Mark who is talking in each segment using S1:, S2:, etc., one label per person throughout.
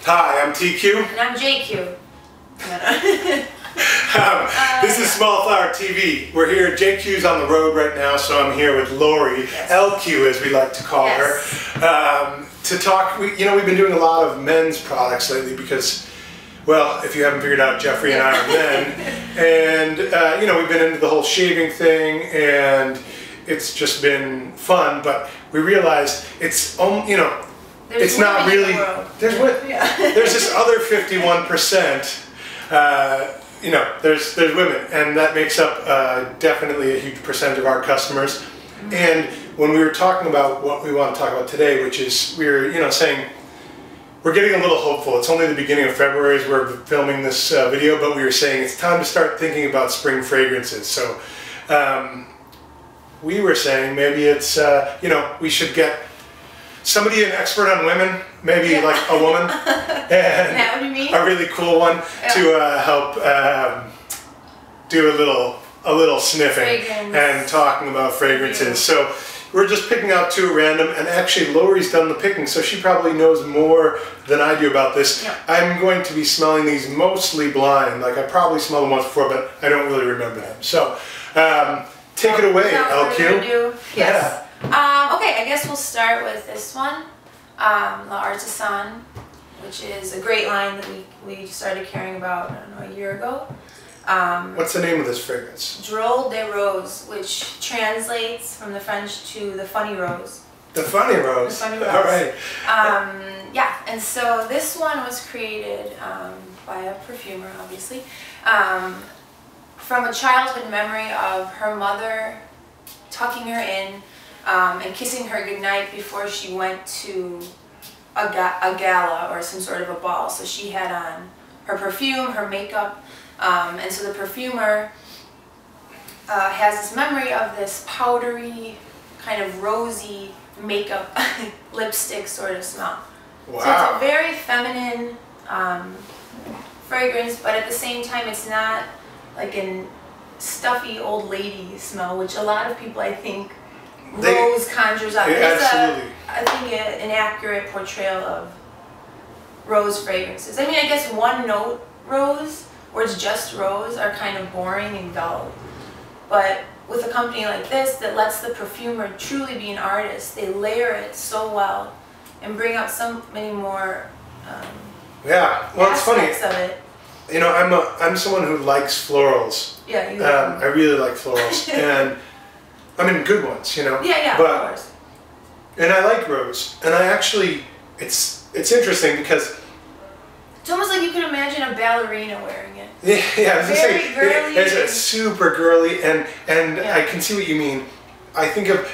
S1: Hi, I'm TQ.
S2: And I'm JQ.
S1: This is Small Flower TV. We're here. JQ's on the road right now, so I'm here with Lori,
S2: yes.
S1: LQ as we like to call
S2: yes.
S1: her, to talk. We've been doing a lot of men's products lately because, well, if you haven't figured out, Jeffrey and I are men, and we've been into the whole shaving thing, and it's just been fun. But we realized it's it's not really. There's this other 51%. There's women, and that makes up definitely a huge percentage of our customers. Mm-hmm. And when we were talking about what we want to talk about today, which is we're saying we're getting a little hopeful. It's only the beginning of February as we're filming this video, but we were saying it's time to start thinking about spring fragrances. So we were saying maybe it's we should get somebody, an expert on women, maybe like a woman, and a really cool one to help do a little sniffing and talking about fragrances. So we're just picking out two at random, and actually Lori's done the picking, so she probably knows more than I do about this. Yeah. I'm going to be smelling these mostly blind. Like I probably smelled them once before, but I don't really remember them. So take it away, LQ.
S2: Yes. Okay, I guess we'll start with this one, L'Artisan, which is a great line that we started caring about, I don't know, a year ago.
S1: What's the name of this fragrance?
S2: Drole de Rose, which translates from the French to the funny rose.
S1: The funny rose?
S2: The funny rose.
S1: All right.
S2: Yeah, and so this one was created by a perfumer, obviously, from a childhood memory of her mother tucking her in and kissing her goodnight before she went to a gala or some sort of a ball. So she had on her perfume, her makeup, and so the perfumer has this memory of this powdery, kind of rosy makeup lipstick sort of smell.
S1: Wow.
S2: So it's a very feminine fragrance, but at the same time it's not like a stuffy old lady smell, which a lot of people, I think, Rose conjures up.
S1: Absolutely.
S2: I think an accurate portrayal of rose fragrances. I mean, I guess one note rose, where it's just rose, are kind of boring and dull. But with a company like this that lets the perfumer truly be an artist, they layer it so well and bring out so many more aspects of it.
S1: I'm someone who likes florals.
S2: Yeah, you
S1: I really like florals, and I mean good ones,
S2: Yeah,
S1: but,
S2: of course.
S1: And I like rose, and I actually, it's interesting because
S2: it's almost like you can imagine a ballerina wearing it.
S1: Yeah, I was
S2: very
S1: gonna say,
S2: girly.
S1: it's super girly, and I can see what you mean.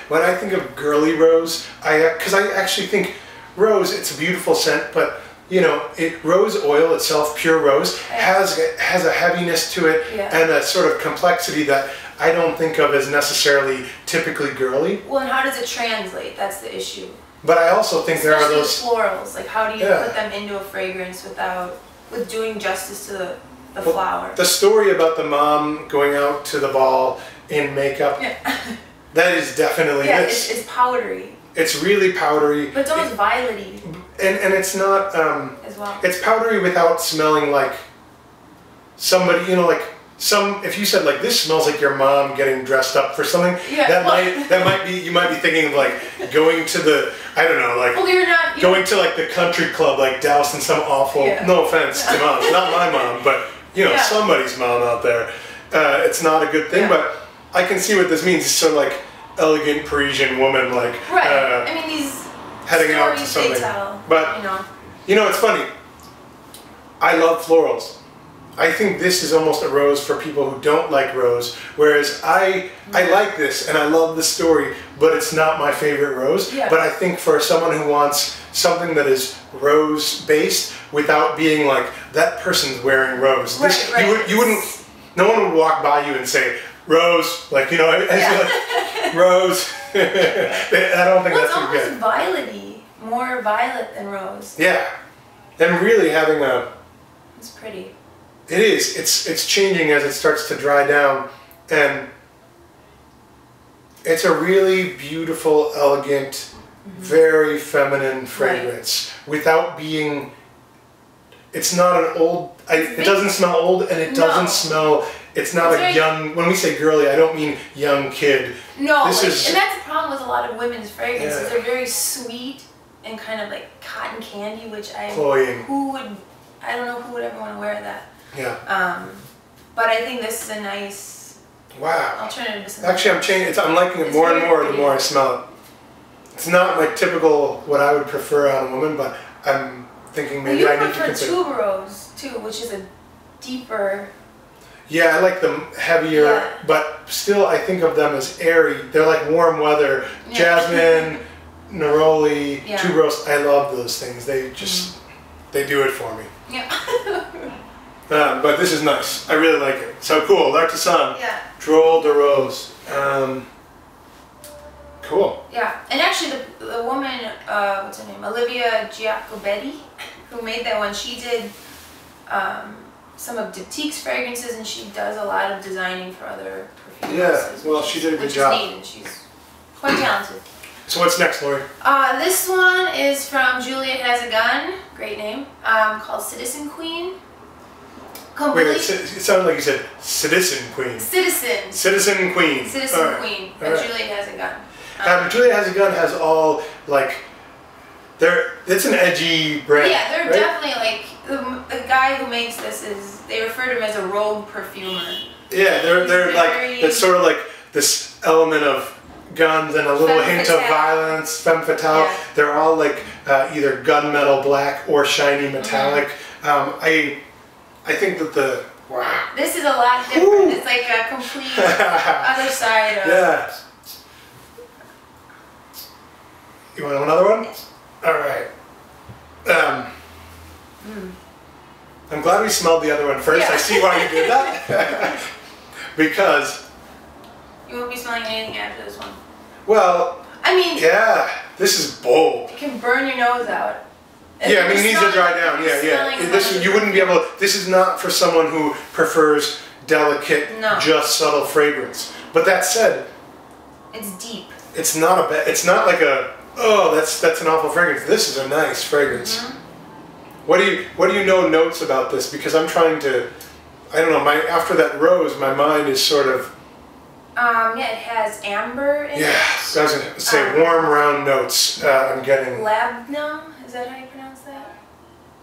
S1: When I think of girly rose, because I actually think rose, it's a beautiful scent, but rose oil itself, pure rose, has a heaviness to it and a sort of complexity that I don't think of as necessarily typically girly.
S2: Well, and how does it translate? That's the issue.
S1: But I also think there are those
S2: florals. Like, how do you put them into a fragrance with doing justice to the flower? The
S1: story about the mom going out to the ball in makeup, that is definitely this.
S2: It's powdery.
S1: It's really powdery.
S2: But it's almost violety.
S1: And it's not,
S2: as well.
S1: It's powdery without smelling like somebody, if you said like this smells like your mom getting dressed up for something, that might be, you might be thinking of like going to the, I don't know, like going to like the country club, like doused in some awful, no offense to moms, not my mom, but somebody's mom out there. It's not a good thing, but I can see what this means. It's sort of like elegant Parisian woman, like
S2: I mean, these
S1: heading out to something. But it's funny. I love florals. I think this is almost a rose for people who don't like rose, whereas I like this and I love the story, but it's not my favorite rose. Yeah. But I think for someone who wants something that is rose based without being like that person's wearing rose, you wouldn't. No one would walk by you and say rose, like rose. I don't think that's good.
S2: It's almost violet-y, more violet than rose.
S1: Yeah, and really having a.
S2: It's pretty.
S1: It is. It's changing as it starts to dry down, and it's a really beautiful, elegant, very feminine fragrance without being it's not an old. It doesn't smell old, and it doesn't smell. It's not a young. When we say girly, I don't mean young kid.
S2: No, and that's the problem with a lot of women's fragrances. They're very sweet and kind of like cotton candy, which
S1: cloying.
S2: I don't know who would ever want to wear that.
S1: Yeah.
S2: But I think this is a nice alternative to something.
S1: Actually, I'm changing. I'm liking it more and more the more I smell it. It's not my typical what I would prefer on a woman, but I'm thinking maybe I need to consider.
S2: You prefer tuberose too, which is a deeper.
S1: Yeah, I like them heavier, but still I think of them as airy. They're like warm weather. Jasmine, neroli, tuberose. I love those things. They just they do it for me.
S2: Yeah.
S1: But this is nice. I really like it. So cool. L'Artisan.
S2: Yeah.
S1: Drole de Rose. Cool.
S2: Yeah, and actually the woman, what's her name, Olivia Giacobetti, who made that one, she did some of Diptyque's fragrances, and she does a lot of designing for other perfumes.
S1: Yeah, well, she did a good job.
S2: Which is neat, and she's quite talented.
S1: So what's next, Lori?
S2: This one is from Juliette Has a Gun, great name, called Citizen Queen.
S1: Wait, it sounded like you said Citizen Queen.
S2: Citizen.
S1: Citizen Queen.
S2: Citizen Queen, but Juliette Has a Gun.
S1: Juliette Has a Gun has all, like, it's an edgy brand.
S2: Yeah, they're definitely, like, the guy who makes this they refer to him as a rogue perfumer.
S1: Yeah, they're like, it's sort of like this element of guns and a little hint of violence, femme fatale. Yeah. They're all like either gunmetal black or shiny metallic. I think that
S2: this is a lot different. Ooh. It's like a complete other side of...
S1: Yeah. You want another one? All right. I'm glad we smelled the other one first. Yeah. I see why you did that. Because...
S2: You won't be smelling anything after this one.
S1: Well...
S2: I mean...
S1: Yeah. This is bold.
S2: It can burn your nose out.
S1: Yeah, I mean, it needs to dry down. Yeah. You wouldn't be able to... This is not for someone who prefers delicate, just subtle fragrance. But that said...
S2: It's deep.
S1: It's not a bad... It's not like a... Oh, that's an awful fragrance. This is a nice fragrance. What do you know notes about this? Because I'm trying to... I don't know, after that rose, my mind is sort of...
S2: Yeah, it has amber in it.
S1: Yeah, I was going to say warm, round notes I'm getting.
S2: Labdanum? Is that how you pronounce that?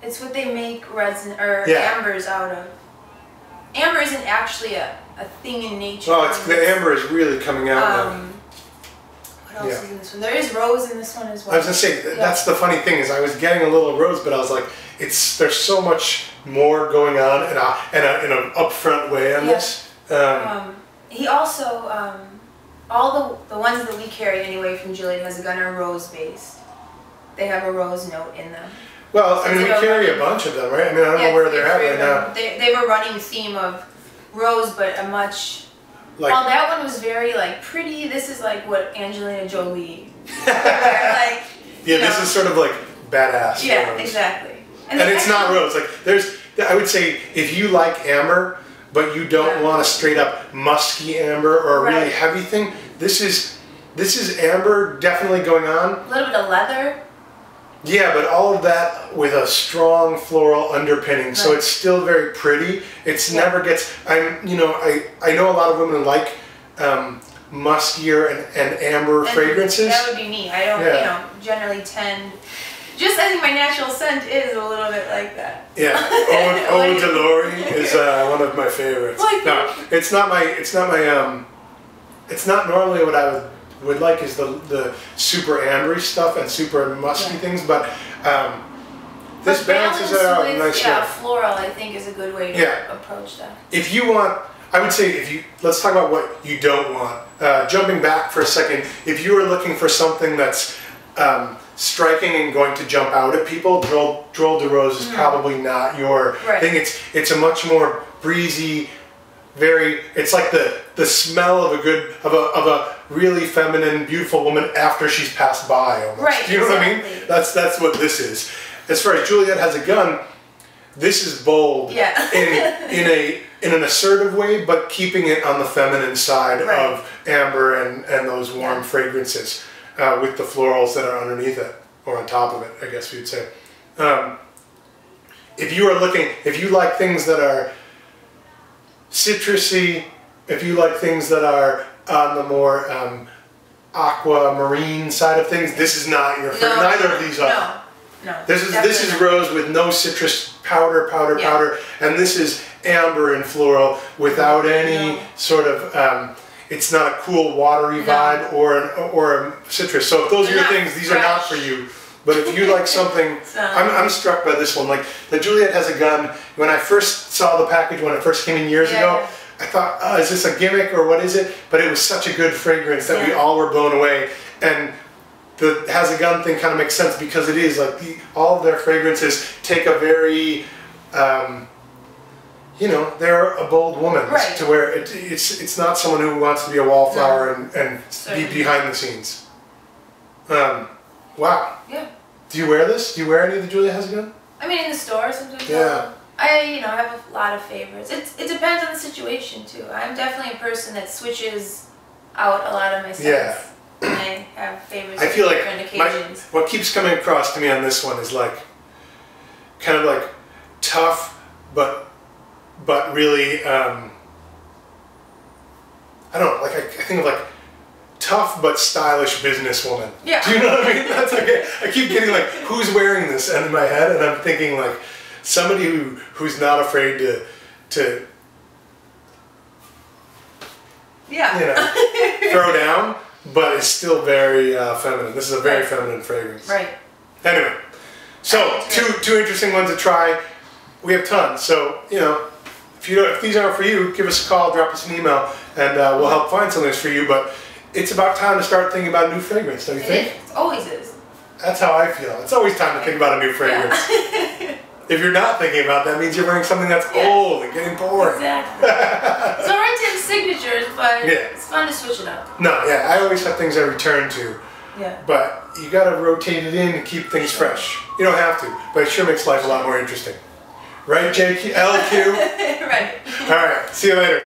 S2: It's what they make resin or ambers out of. Amber isn't actually a thing in nature.
S1: Well, the amber is really coming out now.
S2: What else is in this one? There is rose in this one as well.
S1: I was going to say, that's the funny thing is I was getting a little rose, but I was like, there's so much more going on in an upfront way on this.
S2: He also, all the ones that we carry anyway from Juliette Has a Gun are rose based. They have a rose note in them.
S1: Well, I mean, we carry a bunch of them, right? I mean, I don't know where they're at right now.
S2: They have a running theme of rose, but a much... Well, that one was very, like, pretty. This is, like, what Angelina Jolie... like,
S1: this is sort of, like, badass
S2: Yeah,
S1: rose.
S2: Exactly.
S1: And it's not rose. Like, I would say, if you like amber, but you don't want a straight up musky amber or a really heavy thing, this is amber definitely going on.
S2: A little bit of leather.
S1: Yeah, but all of that with a strong floral underpinning, so it's still very pretty. It's never gets. I know a lot of women like muskier and amber fragrances.
S2: That would be me. I don't generally tend. I think my natural scent is a little bit like that.
S1: Yeah, Eau de Lori is one of my favorites. No, it's not my. It's not normally what I would like is the super ambery stuff and super musky things, but this balances it out nicely.
S2: Yeah, floral I think is a good way to approach that.
S1: If you want, I would say let's talk about what you don't want. Jumping back for a second, if you are looking for something that's striking and going to jump out at people, Drole de Rose is probably not your thing. It's a much more breezy, it's like the smell of a really feminine, beautiful woman after she's passed by almost.
S2: Right,
S1: Do you know what I mean? That's what this is. As far as Juliette Has a Gun, this is bold in an assertive way, but keeping it on the feminine side of amber and those warm fragrances with the florals that are underneath it or on top of it, I guess you'd say. if you like things that are citrusy, if you like things that are on the more aquamarine side of things, this is not your favorite. Neither of these are.
S2: No.
S1: This is rose with no citrus powder, and this is amber and floral without any sort of. It's not a cool, watery vibe or a citrus. So if those are your things, these are not for you. But if you like something, I'm struck by this one. Like the Juliette Has a Gun. When I first saw the package, when it first came in years ago, I thought, is this a gimmick or what is it? But it was such a good fragrance that we all were blown away. And the Has a Gun thing kind of makes sense because it is like all of their fragrances take a very, you know, they're a bold woman to where it's not someone who wants to be a wallflower and be behind the scenes. Wow.
S2: Yeah.
S1: Do you wear this? Do you wear any of the Juliette Has a Gun?
S2: I mean, in the store sometimes.
S1: Yeah.
S2: I have a lot of favorites. It depends on the situation too. I'm definitely a person that switches out a lot of my scents.
S1: Yeah.
S2: And I have favorites
S1: I feel
S2: for
S1: like
S2: different occasions.
S1: what keeps coming across to me on this one is like, kind of like tough, but really, I don't know, like I think of like tough but stylish businesswoman. Yeah. Do you know what I mean? That's okay. I keep getting like, who's wearing this in my head, and I'm thinking like somebody who's not afraid to you know, throw down, but is still very feminine. This is a very feminine fragrance. Right. Anyway, so two interesting ones to try. We have tons. So you know, if these aren't for you, give us a call, drop us an email, and we'll help find something that's for you. But it's about time to start thinking about a new fragrance, don't you think?
S2: It always is.
S1: That's how I feel. It's always time to think about a new fragrance. Yeah. If you're not thinking about that, it means you're wearing something that's old and getting boring.
S2: Exactly. It's alright to have signatures, but it's fun to switch it up.
S1: No, I always have things I return to. Yeah. But you gotta rotate it in and keep things fresh. You don't have to, but it sure makes life a lot more interesting. Right, JQ? LQ? Right. Alright, see you later.